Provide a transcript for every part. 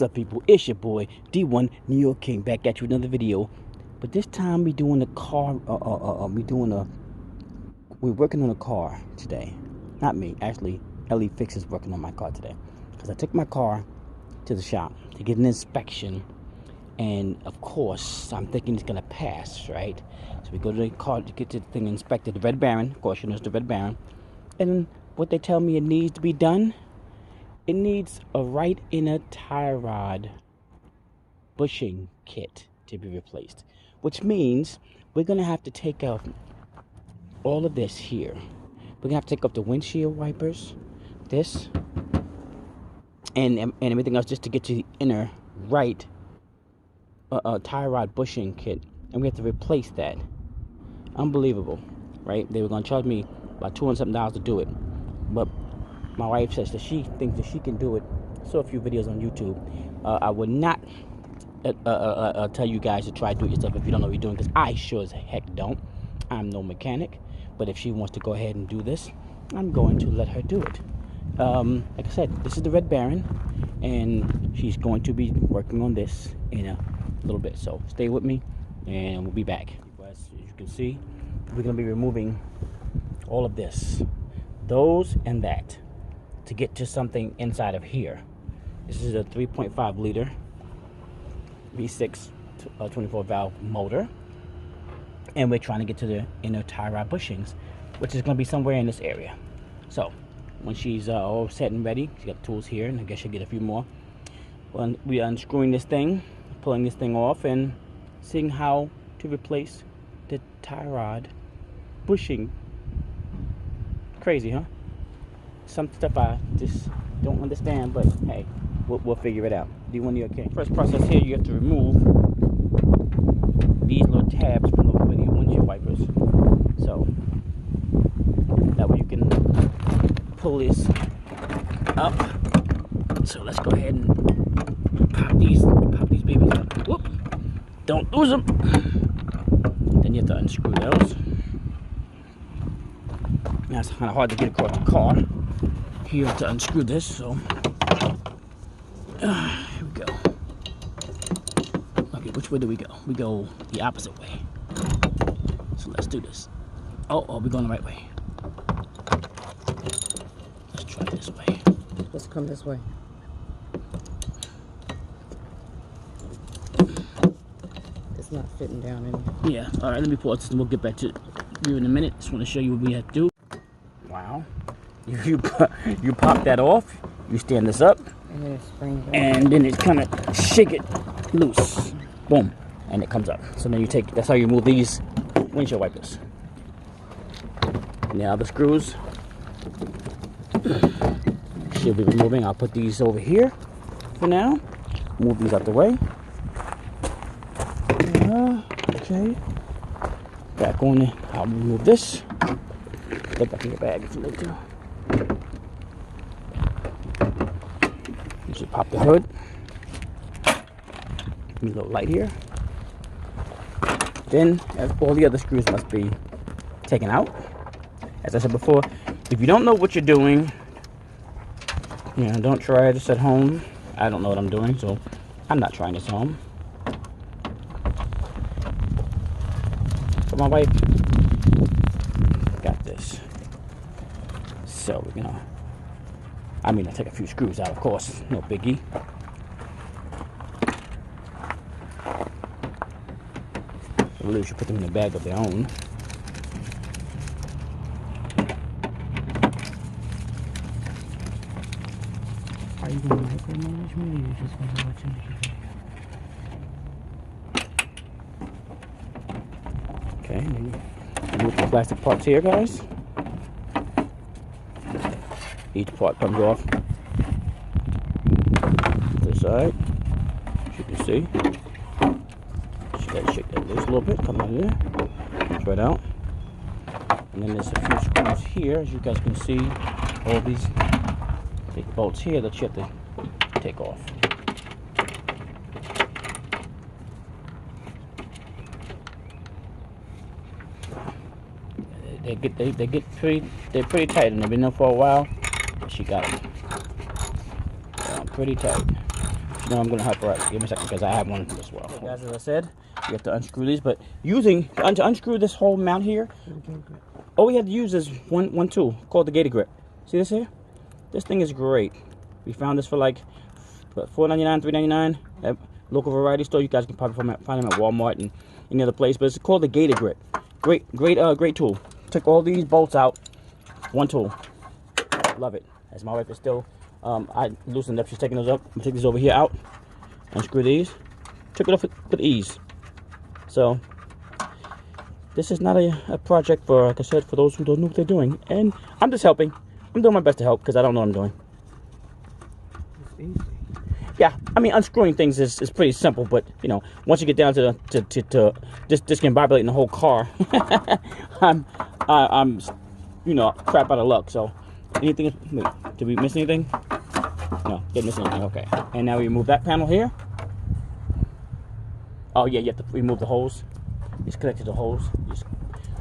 up, people? It's your boy D1 New York King back at you with another video. But this time we doing a car. We're working on a car today. Not me, actually. Ellie Fix is working on my car today because I took my car to the shop to get an inspection, and of course I'm thinking it's gonna pass, right? So we go to the car to get the thing inspected. The Red Baron, of course, you know it's the Red Baron. And what they tell me it needs to be done. It needs a right inner tie rod bushing kit to be replaced, which means we're gonna have to take out all of this here. We're gonna have to take off the windshield wipers, this, and everything else just to get to the inner right tie rod bushing kit, and we have to replace that. Unbelievable, right? They were gonna charge me about $200 something to do it, but my wife says that she thinks that she can do it. Saw a few videos on YouTube. I would not tell you guys to try to do it yourself if you don't know what you're doing, because I sure as heck don't. I'm no mechanic. But if she wants to go ahead and do this, I'm going to let her do it. Like I said, this is the Red Baron, and she's going to be working on this in a little bit. So stay with me, and we'll be back. As you can see, we're going to be removing all of this, those and that, to get to something inside of here. This is a 3.5 liter V6 24 valve motor, and we're trying to get to the inner tie rod bushings, which is going to be somewhere in this area. So when she's all set and ready, she's got tools here, and I guess she'll get a few more. Well, we're unscrewing this thing, pulling this thing off, and seeing how to replace the tie rod bushing. Crazy, huh? Some stuff I just don't understand, but hey, we'll figure it out. D1 New York King. First process here, you have to remove these little tabs from the windshield wipers, so that way you can pull this up. So let's go ahead and pop these babies up. Whoop! Don't lose them. Then you have to unscrew those. Now it's kind of hard to get across the car. Here to unscrew this, so here we go. Okay, which way do we go? We go the opposite way. So let's do this. Oh, we're going the right way. Let's try this way. Let's come this way. It's not fitting down in here. Yeah, alright, let me pause this and we'll get back to you in a minute. Just want to show you what we have to do. Wow. You pop that off, you stand this up, and then it kind of shake it loose. Boom. And it comes up. So then you take, that's how you move these windshield wipers. Now the screws she'll be removing. I'll put these over here for now. Move these out the way. Okay. Back on it. I'll remove this. Get back in your bag if you need to. You should pop the hood. A little light here. Then all the other screws must be taken out. As I said before, if you don't know what you're doing, you know, don't try this at home. I don't know what I'm doing, so I'm not trying this at home. But my wife got this. So we're gonna, I take a few screws out, of course, no biggie. I really should put them in a bag of their own. Are you gonna micromanage me, or you just gonna watch me? Okay, remove the plastic parts here, guys. Each part comes off this side, as you can see. Just gotta shake that loose a little bit, come out of there, comes right out. And then there's a few screws here, as you guys can see, all these big bolts here that you have to take off. They're pretty tight, and they've been there for a while. She got it pretty tight. No, I'm gonna help her out. Give me a second because I have one as well. Okay, guys, as I said, you have to unscrew these, but to unscrew this whole mount here, all we have to use is one tool called the gator grip. See this here? This thing is great. We found this for like $4.99, $3.99 at local variety store. You guys can probably find them at Walmart and any other place, but it's called the gator grip. Great tool. Took all these bolts out, one tool. Love it. As my wife is still, I loosened up. She's taking those up. I'm gonna take these over here out. Unscrew these. Took it off with ease. So this is not a project for, like I said, for those who don't know what they're doing. And I'm just helping. I'm doing my best to help because I don't know what I'm doing. It's easy. Yeah, I mean, unscrewing things is pretty simple, but you know, once you get down to just discombobulating the whole car, I'm you know, crap out of luck. So anything? Wait, did we miss anything? No, didn't miss anything. Okay, and now we remove that panel here. Oh yeah, you have to remove the hose. It's connected to the hose. Just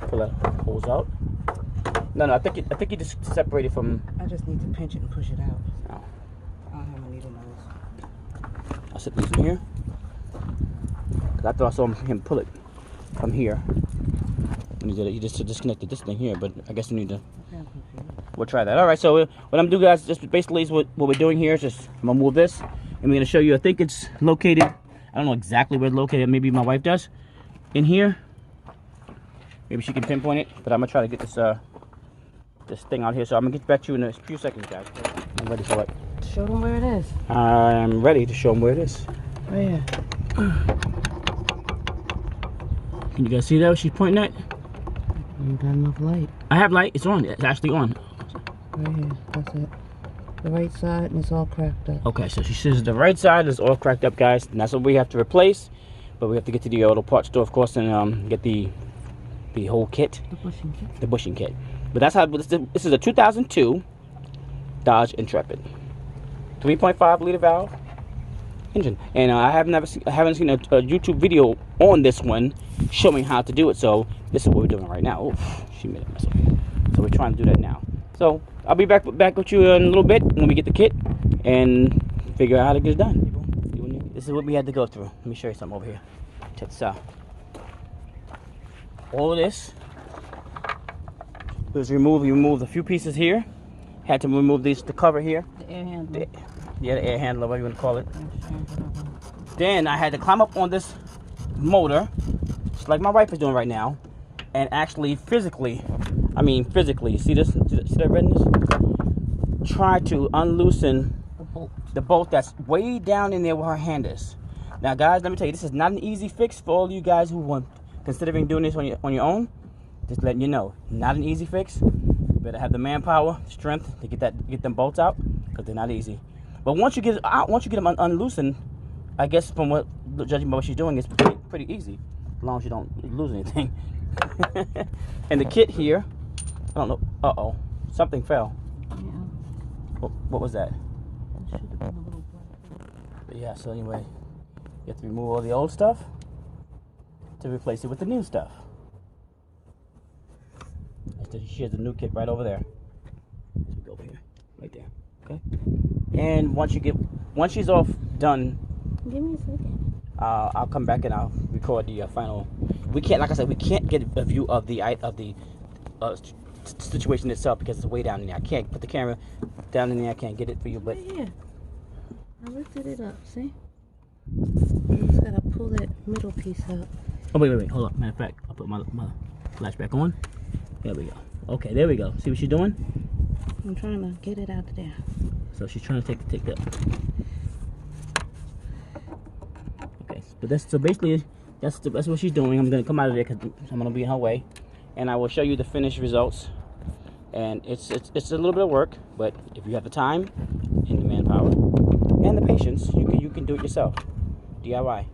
pull that hose out. No, I think you just separate it from. I just need to pinch it and push it out. Oh. I don't have a needle nose. I'll set this in here. Cause I thought I saw him pull it from here. When he did it, he just disconnected this thing here, but I guess we need to. We'll try that. All right. So what I'm doing, guys, just basically is what we're doing here is just I'm gonna move this, and we're gonna show you. I think it's located. I don't know exactly where it's located. Maybe my wife does. In here. Maybe she can pinpoint it, but I'm gonna try to get this this thing out here. So I'm gonna get back to you in a few seconds, guys. I'm ready for it. Show them where it is. I'm ready to show them where it is. Oh yeah. Can you guys see that? She's pointing at. You got enough light. I have light. It's on. It's actually on. Right here. That's it. The right side, and it's all cracked up. Okay, so she says the right side is all cracked up, guys, and that's what we have to replace. But we have to get to the auto parts store, of course, and get the whole kit. The bushing kit. The bushing kit. But that's how this is a 2002 Dodge Intrepid, 3.5 liter valve engine, and I haven't seen a YouTube video on this one showing how to do it. So this is what we're doing right now. Oh, she made a mess of it. So we're trying to do that now. So I'll be back with you in a little bit when we get the kit and figure out how to get it done. This is what we had to go through. Let me show you something over here. Check this out. All of this was removed. We removed a few pieces here. Had to remove the cover here. The air handler. The air handler, whatever you want to call it. Then I had to climb up on this motor, just like my wife is doing right now, and actually physically, see this? See that redness? Try to unloosen the bolt that's way down in there where her hand is. Now, guys, let me tell you, this is not an easy fix for all you guys who want considering doing this on your own. Just letting you know, not an easy fix. You better have the manpower, strength to get them bolts out, because they're not easy. But once you get it out, once you get them unloosened, I guess from judging by what she's doing, it's pretty easy, as long as you don't lose anything. And the kit here, I don't know. Uh-oh, something fell. Yeah. What was that? That should have been a little But yeah, so anyway, you have to remove all the old stuff to replace it with the new stuff. She has a new kit right over there. Let's go over here, right there. Okay. And once she's all done, give me a second. I'll come back and I'll record the final. We can't, like I said, we can't get a view of the situation itself because it's way down in there. I can't put the camera down in there. I can't get it for you, but right here. I lifted it up. See? You just gotta pull that middle piece out. Oh wait, hold up. Matter of fact, I'll put my flash back on. There we go. Okay, there we go. See what she's doing? I'm trying to get it out of there. So she's trying to take that. Okay, but basically that's what she's doing. I'm gonna come out of there because I'm gonna be in her way, and I will show you the finished results. And it's a little bit of work, but if you have the time and the manpower and the patience, you can do it yourself. DIY.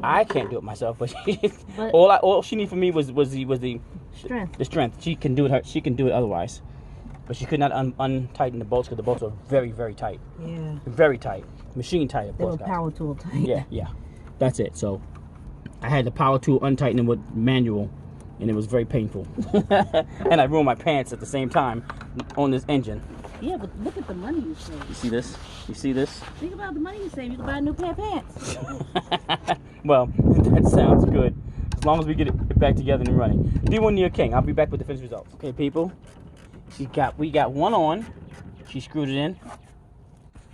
I can't do it myself, but all she needed from me was the strength. The strength. She can do it. She can do it otherwise, but she could not untighten the bolts because the bolts are very, very tight. Yeah. Very tight. Machine tight, of course. They were power tool tight. Yeah. That's it. So I had the power tool untighten them with manual and it was very painful. And I ruined my pants at the same time on this engine. Yeah, but look at the money you save. You see this? You see this? Think about the money you save. You can buy a new pair of pants. Well, that sounds good. As long as we get it back together and running. D.Y near King. I'll be back with the finished results. Okay, people. We got one on. She screwed it in.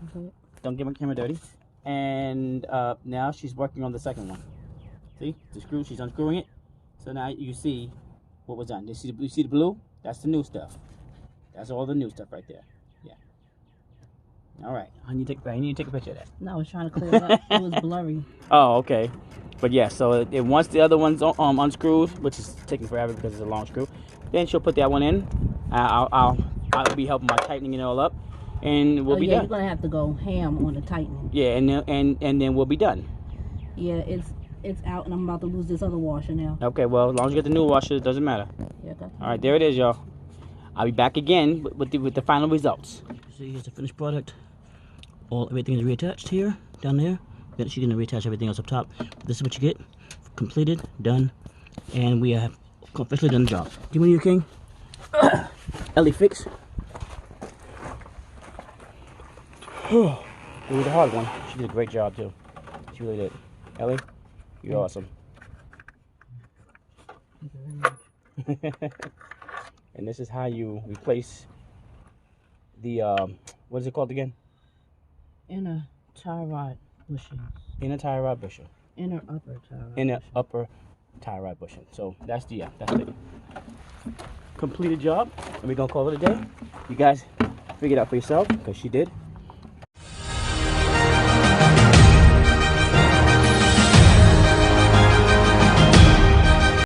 Okay. Don't get my camera dirty. And now she's working on the second one. See the screw? She's unscrewing it. So now you see what was done. You see the blue? That's the new stuff. That's all the new stuff right there. Yeah. All right. I need to take a picture of that. No, I was trying to clear it up. It was blurry. Oh, okay. But yeah, so once the other one's unscrewed, which is taking forever because it's a long screw, then she'll put that one in. I'll be helping by tightening it all up, and we'll be done. You're gonna have to go ham on the tightening. Yeah, and then we'll be done. Yeah, it's out, and I'm about to lose this other washer now. Okay, well, as long as you get the new washer, it doesn't matter. Yeah, all right, there it is, y'all. I'll be back again with the final results. See, here's the finished product. Everything is reattached here, down there. Then she's gonna reattach everything else up top. This is what you get. Completed, done, and we have officially done the job. Do you want your king? Ellie fix. It was a hard one. She did a great job too. She really did. Ellie, you're awesome. And this is how you replace the what is it called again? Inner tie rod bushings. Inner tie rod bushing. Inner upper tie rod. Inner upper tie rod bushing. So that's the completed job, and we're gonna call it a day. You guys figure it out for yourself because she did.